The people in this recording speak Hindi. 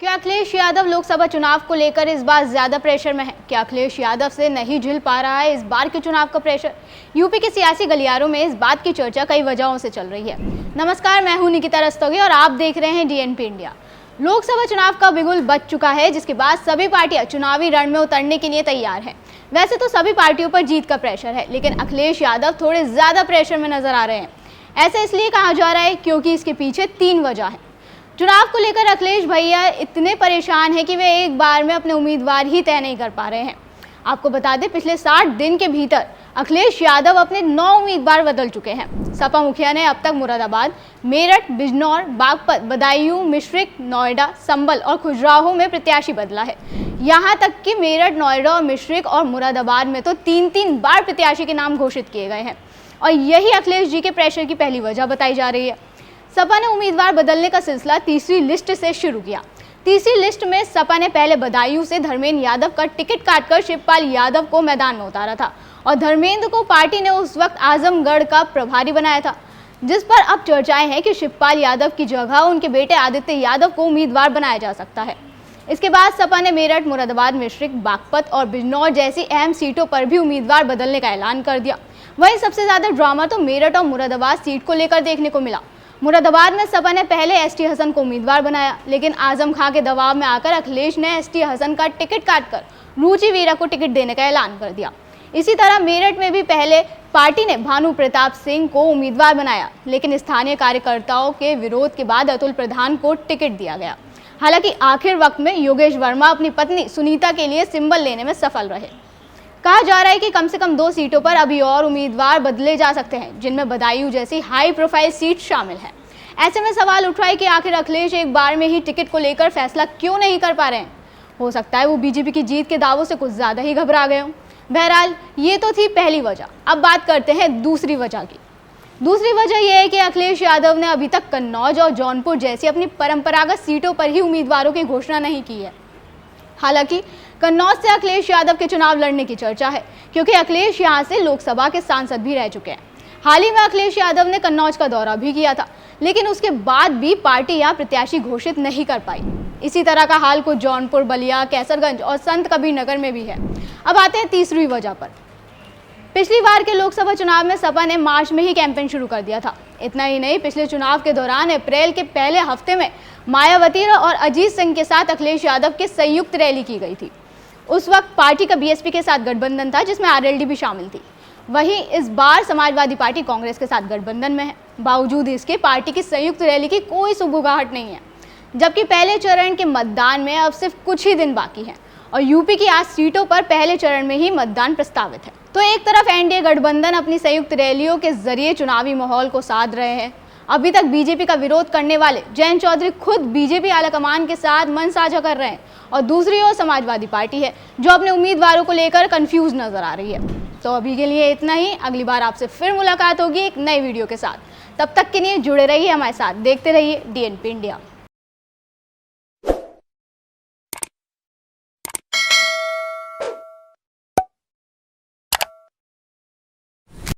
क्या अखिलेश यादव लोकसभा चुनाव को लेकर इस बार ज्यादा प्रेशर में है? क्या अखिलेश यादव से नहीं झेल पा रहा है इस बार के चुनाव का प्रेशर? यूपी के सियासी गलियारों में इस बात की चर्चा कई वजहों से चल रही है। नमस्कार, मैं हूं निकिता रस्तोगी और आप देख रहे हैं डीएनपी इंडिया। लोकसभा चुनाव का बिगुल बज चुका है, जिसके बाद सभी पार्टियां चुनावी रण में उतरने के लिए तैयार हैं। वैसे तो सभी पार्टियों पर जीत का प्रेशर है, लेकिन अखिलेश यादव थोड़े ज्यादा प्रेशर में नजर आ रहे हैं। ऐसा इसलिए कहा जा रहा है क्योंकि इसके पीछे 3 वजह है। चुनाव को लेकर अखिलेश भैया इतने परेशान हैं कि वे एक बार में अपने उम्मीदवार ही तय नहीं कर पा रहे हैं। आपको बता दें, पिछले 60 दिन के भीतर अखिलेश यादव अपने 9 उम्मीदवार बदल चुके हैं। सपा मुखिया ने अब तक मुरादाबाद, मेरठ, बिजनौर, बागपत, बदायूं, मिश्रिख, नोएडा, संभल और खुजराहो में प्रत्याशी बदला है। यहाँ तक कि मेरठ, नोएडा और मिश्रिख और मुरादाबाद में तो 3-3 बार प्रत्याशी के नाम घोषित किए गए हैं और यही अखिलेश जी के प्रेशर की पहली वजह बताई जा रही है। सपा ने उम्मीदवार बदलने का सिलसिला तीसरी लिस्ट से शुरू किया। तीसरी लिस्ट में सपा ने पहले बदायूं से धर्मेंद्र यादव का टिकट काटकर शिवपाल यादव को मैदान में उतारा था और धर्मेंद्र को पार्टी ने उस वक्त आजमगढ़ का प्रभारी बनाया था, जिस पर अब चर्चाएं हैं कि शिवपाल यादव की जगह उनके बेटे आदित्य यादव को उम्मीदवार बनाया जा सकता है। इसके बाद सपा ने मेरठ, मुरादाबाद, मिश्रिख, बागपत और बिजनौर जैसी अहम सीटों पर भी उम्मीदवार बदलने का ऐलान कर दिया। वहीं सबसे ज्यादा ड्रामा तो मेरठ और मुरादाबाद सीट को लेकर देखने को मिला। मुरादाबाद में सपा ने पहले एसटी हसन को उम्मीदवार बनाया, लेकिन आजम खां के दबाव में आकर अखिलेश ने एसटी हसन का टिकट काटकर रुचि वीरा को टिकट देने का ऐलान कर दिया। इसी तरह मेरठ में भी पहले पार्टी ने भानु प्रताप सिंह को उम्मीदवार बनाया, लेकिन स्थानीय कार्यकर्ताओं के विरोध के बाद अतुल प्रधान को टिकट दिया गया। हालांकि आखिर वक्त में योगेश वर्मा अपनी पत्नी सुनीता के लिए सिंबल लेने में सफल रहे। कहा जा रहा है कि कम से कम 2 सीटों पर अभी और उम्मीदवार बदले जा सकते हैं, जिनमें बदायूं जैसी हाई प्रोफाइल सीट शामिल है। ऐसे में सवाल उठ रहा है कि आखिर अखिलेश एक बार में ही टिकट को लेकर फैसला क्यों नहीं कर पा रहे हैं। हो सकता है वो बीजेपी की जीत के दावों से कुछ ज्यादा ही घबरा गए हों। बहरहाल, ये तो थी पहली वजह। अब बात करते हैं दूसरी वजह की। दूसरी वजह यह है कि अखिलेश यादव ने अभी तक कन्नौज और जौनपुर जैसी अपनी परंपरागत सीटों पर ही उम्मीदवारों की घोषणा नहीं की है। हालांकि कन्नौज से अखिलेश यादव के चुनाव लड़ने की चर्चा है, क्योंकि अखिलेश यहां से लोकसभा के सांसद भी रह चुके हैं। हाल ही में अखिलेश यादव ने कन्नौज का दौरा भी किया था, लेकिन उसके बाद भी पार्टी यहां प्रत्याशी घोषित नहीं कर पाई। इसी तरह का हाल कुछ जौनपुर, बलिया, कैसरगंज और संत कबीर नगर में भी है। अब आते हैं तीसरी वजह पर। पिछली बार के लोकसभा चुनाव में सपा ने मार्च में ही कैंपेन शुरू कर दिया था। इतना ही नहीं, पिछले चुनाव के दौरान अप्रैल के पहले हफ्ते में मायावती और अजीत सिंह के साथ अखिलेश यादव की संयुक्त रैली की गई थी। उस वक्त पार्टी का बीएसपी के साथ गठबंधन था, जिसमें आरएलडी भी शामिल थी। वहीं इस बार समाजवादी पार्टी कांग्रेस के साथ गठबंधन में है। बावजूद इसके पार्टी की संयुक्त रैली की कोई सुगबुगाहट नहीं है, जबकि पहले चरण के मतदान में अब सिर्फ कुछ ही दिन बाकी हैं और यूपी की 8 सीटों पर पहले चरण में ही मतदान प्रस्तावित है। तो एक तरफ एनडीए गठबंधन अपनी संयुक्त रैलियों के जरिए चुनावी माहौल को साध रहे हैं। अभी तक बीजेपी का विरोध करने वाले जयंत चौधरी खुद बीजेपी आलाकमान के साथ मन साझा कर रहे हैं और दूसरी ओर समाजवादी पार्टी है, जो अपने उम्मीदवारों को लेकर कंफ्यूज नजर आ रही है। तो अभी के लिए इतना ही। अगली बार आपसे फिर मुलाकात होगी एक नई वीडियो के साथ। तब तक के लिए जुड़े रहिए हमारे साथ, देखते रहिए डीएनपी इंडिया।